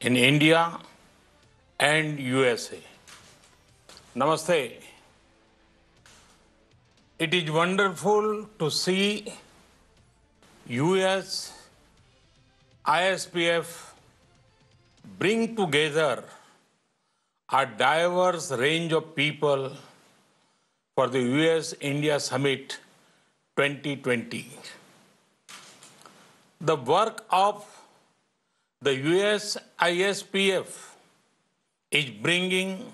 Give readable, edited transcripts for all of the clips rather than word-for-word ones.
in India and USA. Namaste. It is wonderful to see US, ISPF bring together a diverse range of people for the US-India Summit 2020. The work of the US ISPF is bringing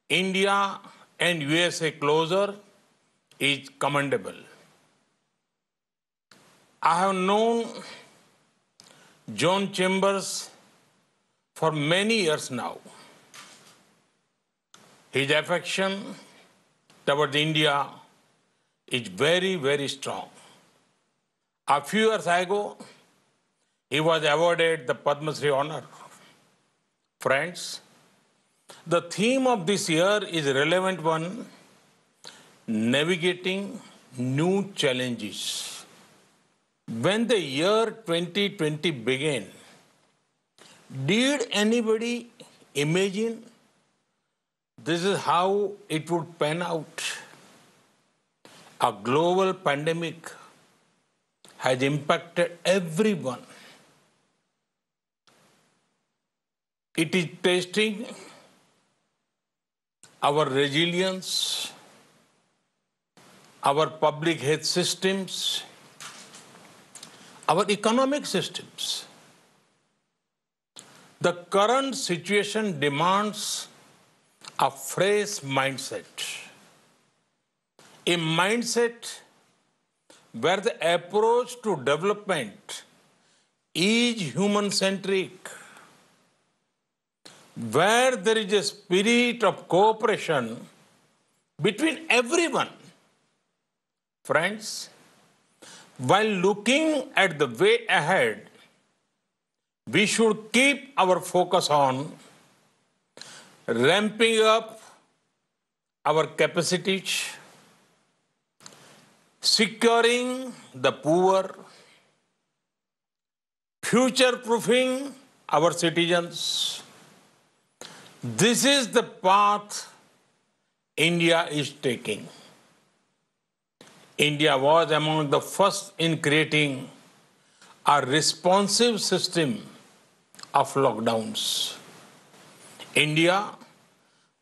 India and USA closer is commendable. I have known John Chambers for many years now. His affection towards India is very, very strong. A few years ago, he was awarded the Padma Shri honor. Friends, the theme of this year is a relevant one, navigating new challenges. When the year 2020 began, did anybody imagine this is how it would pan out? A global pandemic has impacted everyone. It is testing our resilience, our public health systems, our economic systems. The current situation demands a fresh mindset. A mindset where the approach to development is human-centric, where there is a spirit of cooperation between everyone. Friends, while looking at the way ahead, we should keep our focus on ramping up our capacities, securing the poor, future-proofing our citizens. This is the path India is taking. India was among the first in creating a responsive system of lockdowns. India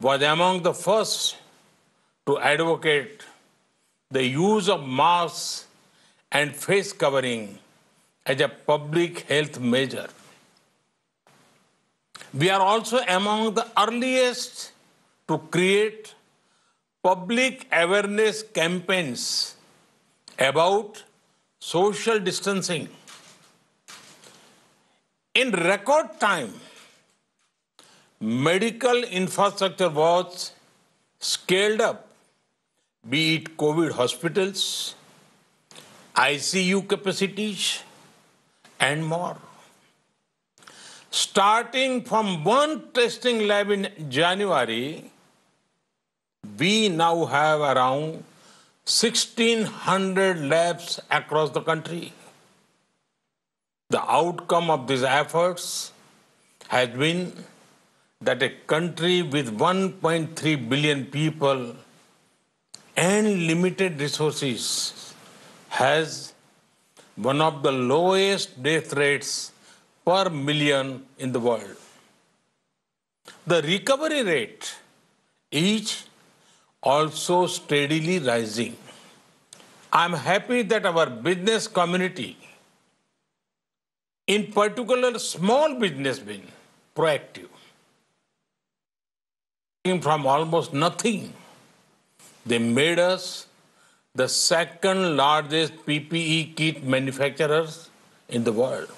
was among the first to advocate the use of masks and face covering as a public health measure. We are also among the earliest to create public awareness campaigns about social distancing. In record time, medical infrastructure was scaled up, be it COVID hospitals, ICU capacities, and more. Starting from one testing lab in January, we now have around 1,600 labs across the country. The outcome of these efforts has been that a country with 1.3 billion people and limited resources has one of the lowest death rates per million in the world. The recovery rate is also steadily rising. I'm happy that our business community, in particular small business, been proactive. From almost nothing, they made us the second largest PPE kit manufacturers in the world.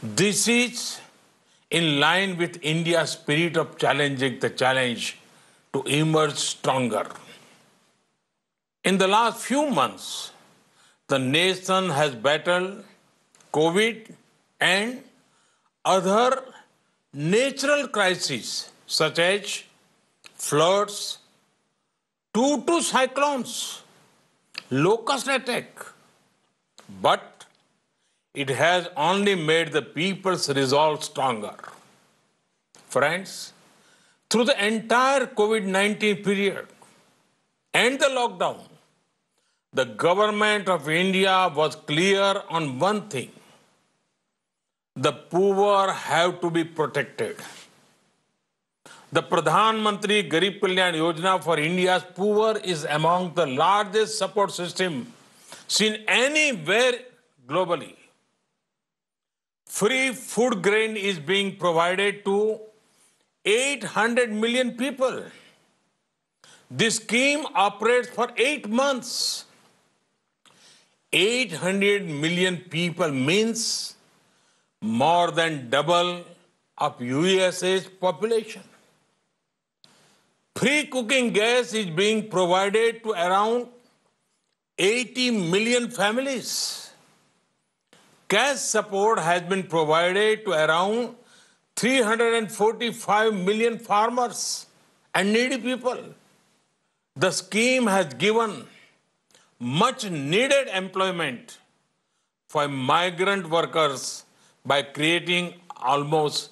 This is in line with India's spirit of challenging the challenge to emerge stronger. In the last few months, the nation has battled COVID and other natural crises such as floods, 2 cyclones, locust attack. But it has only made the people's resolve stronger. Friends, through the entire COVID-19 period and the lockdown, the government of India was clear on one thing: the poor have to be protected. The Pradhan Mantri Garib Kalyan Yojana for India's poor is among the largest support system seen anywhere globally. Free food grain is being provided to 800 million people. This scheme operates for 8 months. 800 million people means more than double of USA's population. Free cooking gas is being provided to around 80 million families. Cash support has been provided to around 345 million farmers and needy people. The scheme has given much needed employment for migrant workers by creating almost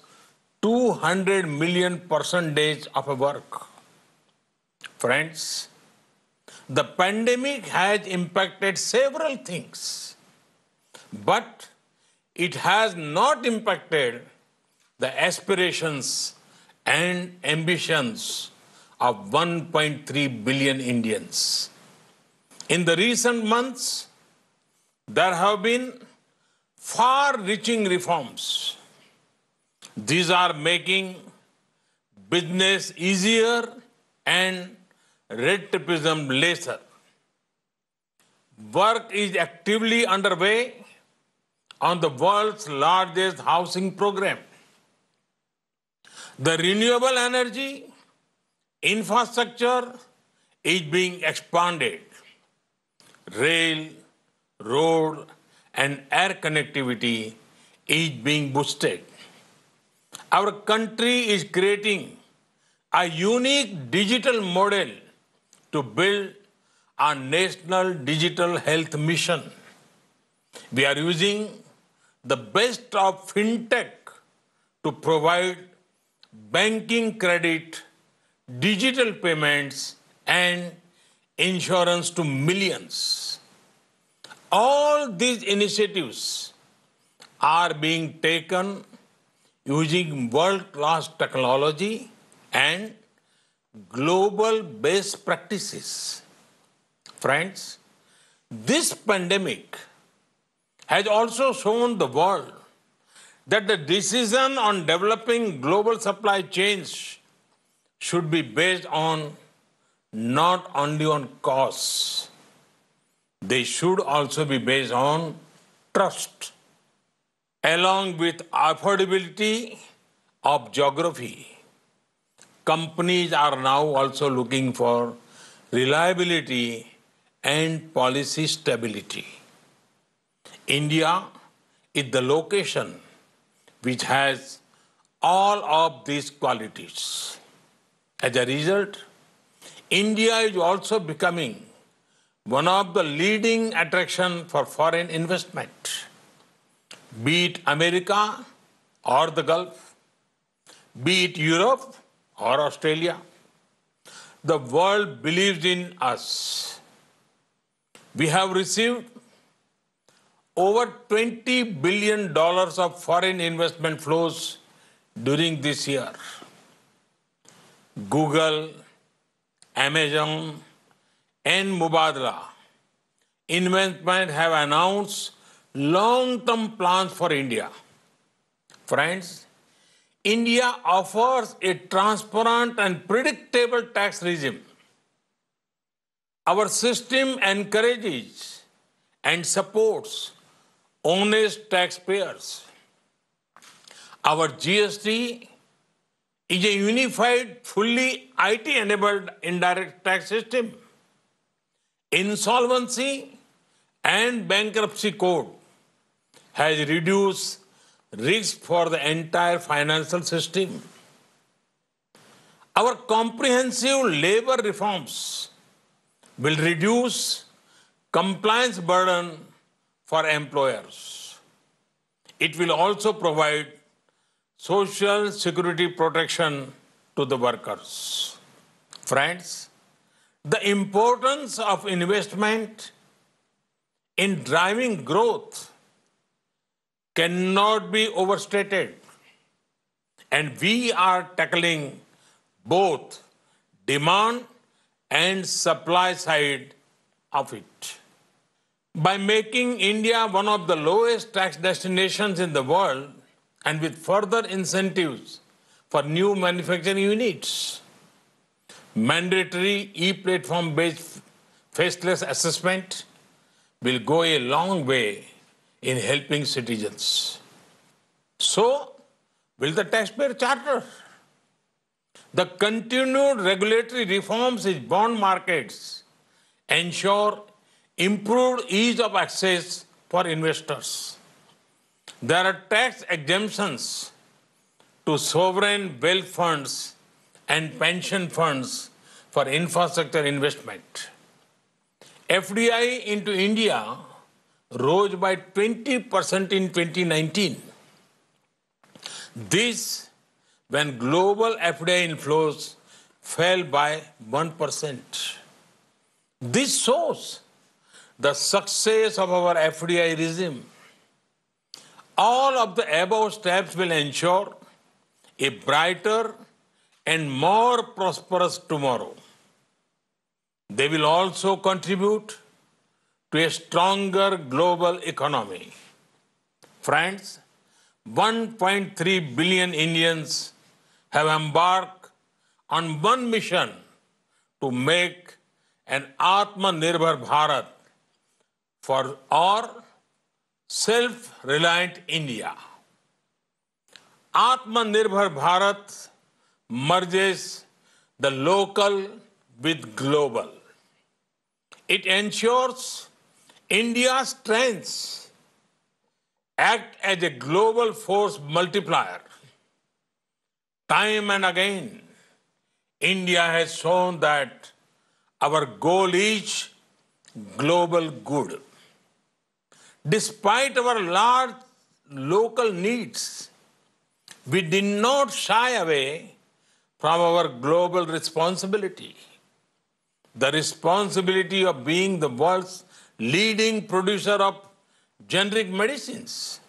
200 million percentage of work. Friends, the pandemic has impacted several things, but it has not impacted the aspirations and ambitions of 1.3 billion Indians. In the recent months, there have been far-reaching reforms. These are making business easier and red tapeism lesser. Work is actively underway on the world's largest housing program. The renewable energy infrastructure is being expanded. Rail, road, and air connectivity is being boosted. Our country is creating a unique digital model to build our national digital health mission. We are using the best of fintech to provide banking credit, digital payments, and insurance to millions. All these initiatives are being taken using world-class technology and global best practices. Friends, this pandemic has also shown the world that the decision on developing global supply chains should be based on not only on costs, they should also be based on trust, along with affordability of geography. Companies are now also looking for reliability and policy stability. India is the location which has all of these qualities. As a result, India is also becoming one of the leading attractions for foreign investment. Be it America or the Gulf, be it Europe or Australia, the world believes in us. We have received over $20 billion of foreign investment flows during this year. Google, Amazon, and Mubadala Investment have announced long-term plans for India. Friends, India offers a transparent and predictable tax regime. Our system encourages and supports honest taxpayers. Our GST is a unified, fully IT-enabled indirect tax system. Insolvency and bankruptcy code has reduced risk for the entire financial system. Our comprehensive labor reforms will reduce compliance burden for employers. It will also provide social security protection to the workers. Friends, the importance of investment in driving growth cannot be overstated, and we are tackling both demand and supply side of it. By making India one of the lowest tax destinations in the world and with further incentives for new manufacturing units, mandatory e-platform based faceless assessment will go a long way in helping citizens. So, will the taxpayer charter? The continued regulatory reforms in bond markets ensure improved ease of access for investors. There are tax exemptions to sovereign wealth funds and pension funds for infrastructure investment. FDI into India rose by 20% in 2019. This when global FDI inflows fell by 1%. This shows the success of our FDI regime. All of the above steps will ensure a brighter and more prosperous tomorrow. They will also contribute to a stronger global economy. Friends, 1.3 billion Indians have embarked on one mission to make an Atmanirbhar Bharat for our self-reliant India. Atmanirbhar Bharat merges the local with global. It ensures India's strengths act as a global force multiplier. Time and again, India has shown that our goal is global good. Despite our large local needs, we did not shy away from our global responsibility. The responsibility of being the world's leading producer of generic medicines.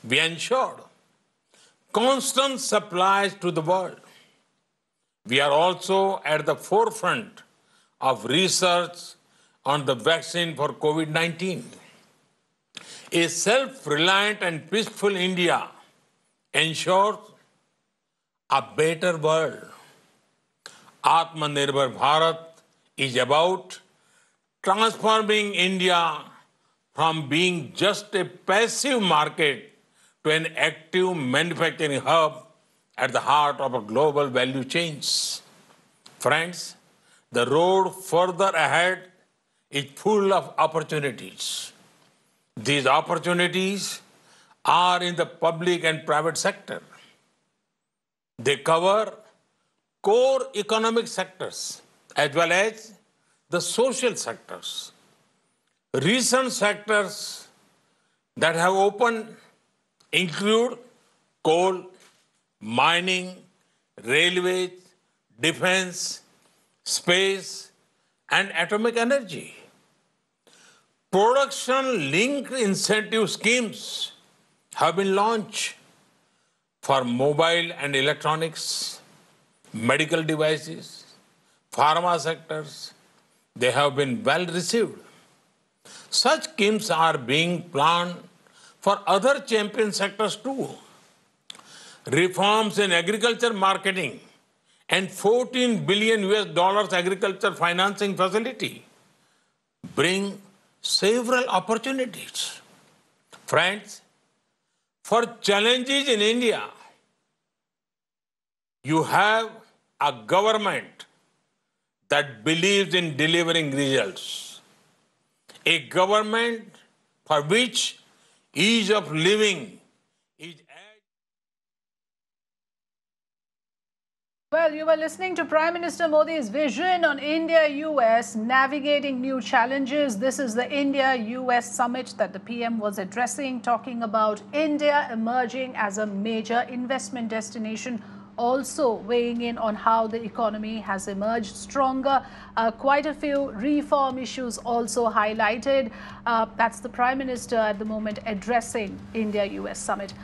We ensured constant supplies to the world. We are also at the forefront of research on the vaccine for COVID-19. A self-reliant and peaceful India ensures a better world. Atmanirbhar Bharat is about transforming India from being just a passive market to an active manufacturing hub at the heart of a global value chains. Friends, the road further ahead is full of opportunities. These opportunities are in the public and private sector. They cover core economic sectors as well as the social sectors. Recent sectors that have opened include coal, mining, railways, defense, space, and atomic energy. Production-linked incentive schemes have been launched for mobile and electronics, medical devices, pharma sectors. They have been well received. Such schemes are being planned for other champion sectors too. Reforms in agriculture marketing and $14 billion agriculture financing facility bring several opportunities. Friends, for challenges in India, you have a government that believes in delivering results. A government for which ease of living is Well, you were listening to Prime Minister Modi's vision on India-US navigating new challenges. This is the India-US summit that the PM was addressing, talking about India emerging as a major investment destination, also weighing in on how the economy has emerged stronger. Quite a few reform issues also highlighted. That's the Prime Minister at the moment addressing India-US summit.